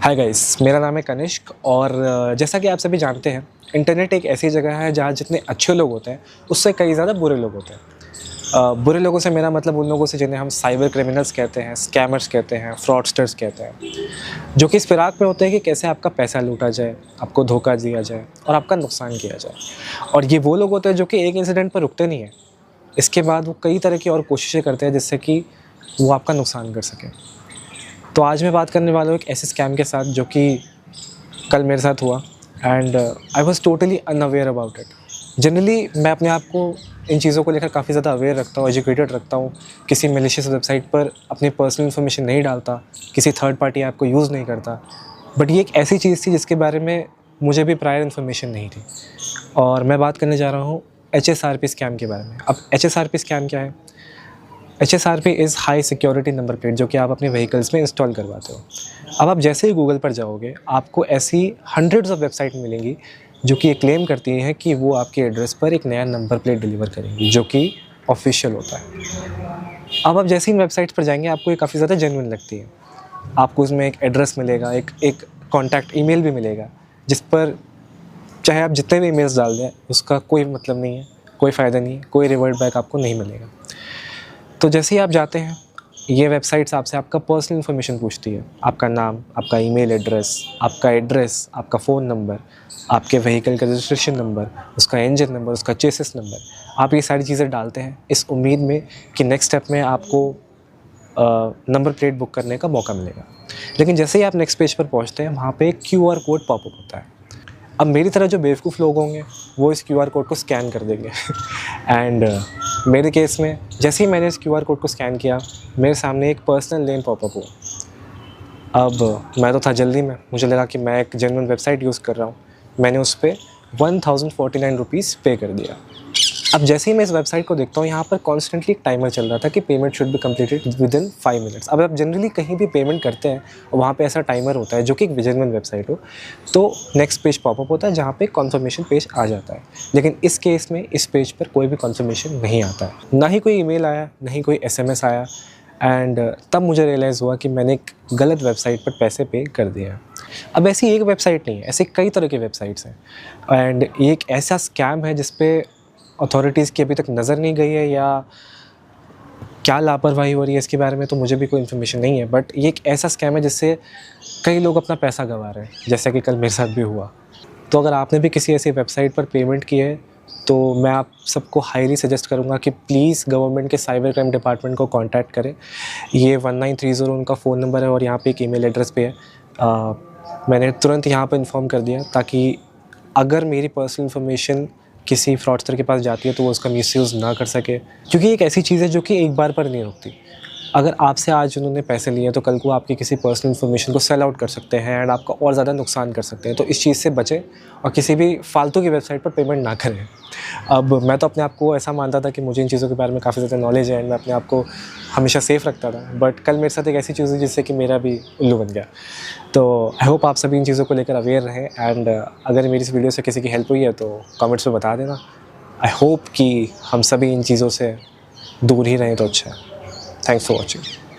Hi guys, मेरा नाम है कनिष्क और जैसा कि आप सभी जानते हैं, इंटरनेट एक ऐसी जगह है जहाँ जितने अच्छे लोग होते हैं उससे कई ज़्यादा बुरे लोग होते हैं। बुरे लोगों से मेरा मतलब उन लोगों से जिन्हें हम साइबर क्रिमिनल्स कहते हैं, स्कैमर्स कहते हैं, फ्रॉडस्टर्स कहते हैं, जो कि इस फिराक में होते हैं कि कैसे आपका पैसा लूटा जाए, आपको धोखा दिया जाए और आपका नुकसान किया जाए। और ये वो लोग होते हैं जो कि एक इंसिडेंट पर रुकते नहीं हैं, इसके बाद वो कई तरह की और कोशिशें करते हैं जिससे कि वो आपका नुकसान कर सकें। तो आज मैं बात करने वाला हूँ एक ऐसे स्कैम के साथ जो कि कल मेरे साथ हुआ and I was totally unaware about it. Generally मैं अपने आप को इन चीज़ों को लेकर काफ़ी ज़्यादा अवेयर रखता हूँ, एजुकेटेड रखता हूँ, किसी मैलिशियस वेबसाइट पर अपनी पर्सनल इन्फॉर्मेशन नहीं डालता, किसी थर्ड पार्टी ऐप को यूज़ नहीं करता। बट ये एक ऐसी चीज़ थी जिसके बारे में मुझे भी प्रायर इन्फॉर्मेशन नहीं थी और मैं बात करने जा रहा हूँ HSRP स्कैम के बारे में। अब HSRP स्कैम क्या है? HSRP is high security number plate, जो कि आप अपने व्हीकल्स में इंस्टॉल करवाते हो। अब आप जैसे ही गूगल पर जाओगे आपको ऐसी हंड्रेड्स ऑफ वेबसाइट मिलेंगी जो कि ये क्लेम करती हैं कि वो आपके एड्रेस पर एक नया नंबर प्लेट डिलीवर करेंगी जो कि ऑफिशियल होता है। अब आप जैसे ही वेबसाइट्स पर जाएंगे आपको ये काफ़ी ज़्यादा जेन्युइन लगती है। आपको उसमें एक एड्रेस मिलेगा, एक कॉन्टैक्ट ईमेल भी मिलेगा जिस पर चाहे आप जितने भी ईमेल्स डाल दें उसका कोई मतलब नहीं है, कोई फ़ायदा नहीं है, कोई रिवर्ट बैक आपको नहीं मिलेगा। तो जैसे ही आप जाते हैं ये वेबसाइट्स आपसे आपका पर्सनल इन्फॉर्मेशन पूछती है, आपका नाम, आपका ईमेल एड्रेस, आपका फ़ोन नंबर, आपके व्हीकल का रजिस्ट्रेशन नंबर, उसका इंजन नंबर, उसका चेसिस नंबर। आप ये सारी चीज़ें डालते हैं इस उम्मीद में कि नेक्स्ट स्टेप में आपको नंबर प्लेट बुक करने का मौका मिलेगा। लेकिन जैसे ही आप नेक्स्ट पेज पर पहुँचते हैं वहाँ पे एक QR कोड पॉपअप होता है। अब मेरी तरह जो बेवकूफ़ लोग होंगे वो इस QR कोड को स्कैन कर देंगे एंड मेरे केस में जैसे ही मैंने इस QR कोड को स्कैन किया मेरे सामने एक पर्सनल लेन पॉपअप हुआ। अब मैं तो था जल्दी में, मुझे लगा कि मैं एक जेन्युइन वेबसाइट यूज़ कर रहा हूँ। मैंने उस पर 1049 रुपीज़ पे कर दिया। अब जैसे ही मैं इस वेबसाइट को देखता हूँ यहाँ पर कॉन्स्टेंटली एक टाइमर चल रहा था कि payment should be completed within 5 minutes. अब आप जनरली कहीं भी पेमेंट करते हैं और वहाँ पे ऐसा टाइमर होता है जो कि एक जेन्युइन वेबसाइट हो तो नेक्स्ट पेज पॉपअप होता है जहाँ पे कॉन्फर्मेशन पेज आ जाता है। लेकिन इस केस में इस पेज पर कोई भी कॉन्फर्मेशन नहीं आता है, ना ही कोई ईमेल आया, ना ही कोई SMS आया एंड तब मुझे रियलाइज़ हुआ कि मैंने एक गलत वेबसाइट पर पैसे पे कर दिए हैं। अब ऐसी एक वेबसाइट नहीं है, ऐसे कई तरह की वेबसाइट्स हैं एंड ये एक ऐसा स्कैम है जिस पे अथॉरिटीज़ की अभी तक नज़र नहीं गई है या क्या लापरवाही हो रही है इसके बारे में तो मुझे भी कोई इन्फॉर्मेशन नहीं है। बट ये एक ऐसा स्कैम है जिससे कई लोग अपना पैसा गंवा रहे हैं, जैसा कि कल मेरे साथ भी हुआ। तो अगर आपने भी किसी ऐसी वेबसाइट पर पेमेंट की है तो मैं आप सबको हाईली सजेस्ट करूंगा कि प्लीज़ गवर्नमेंट के साइबर क्राइम डिपार्टमेंट को कांटेक्ट करें। ये 1930 उनका फ़ोन नंबर है और यहाँ पे एक ईमेल एड्रेस पे है। मैंने तुरंत यहाँ पर इन्फॉर्म कर दिया ताकि अगर मेरी पर्सनल इन्फॉर्मेशन किसी फ्रॉडस्टर के पास जाती है तो वो उसका मिसयूज़ ना कर सके, क्योंकि एक ऐसी चीज़ है जो कि एक बार पर नहीं रुकती। अगर आपसे आज उन्होंने पैसे लिए तो कल को आपकी किसी पर्सनल इन्फॉर्मेशन को सेल आउट कर सकते हैं एंड आपका और ज़्यादा नुकसान कर सकते हैं। तो इस चीज़ से बचें और किसी भी फालतू की वेबसाइट पर पेमेंट ना करें। अब मैं तो अपने आप को ऐसा मानता था कि मुझे इन चीज़ों के बारे में काफ़ी ज़्यादा नॉलेज है एंड मैं अपने आप को हमेशा सेफ़ रखता था, बट कल मेरे साथ एक ऐसी चीज़ हुई जिससे कि मेरा भी उल्लू बन गया। तो आई होप आप सभी इन चीज़ों को लेकर अवेयर रहें एंड अगर मेरी इस वीडियो से किसी की हेल्प हुई है तो कमेंट्स में बता देना। आई होप कि हम सभी इन चीज़ों से दूर ही रहें तो अच्छा है। Thanks for watching.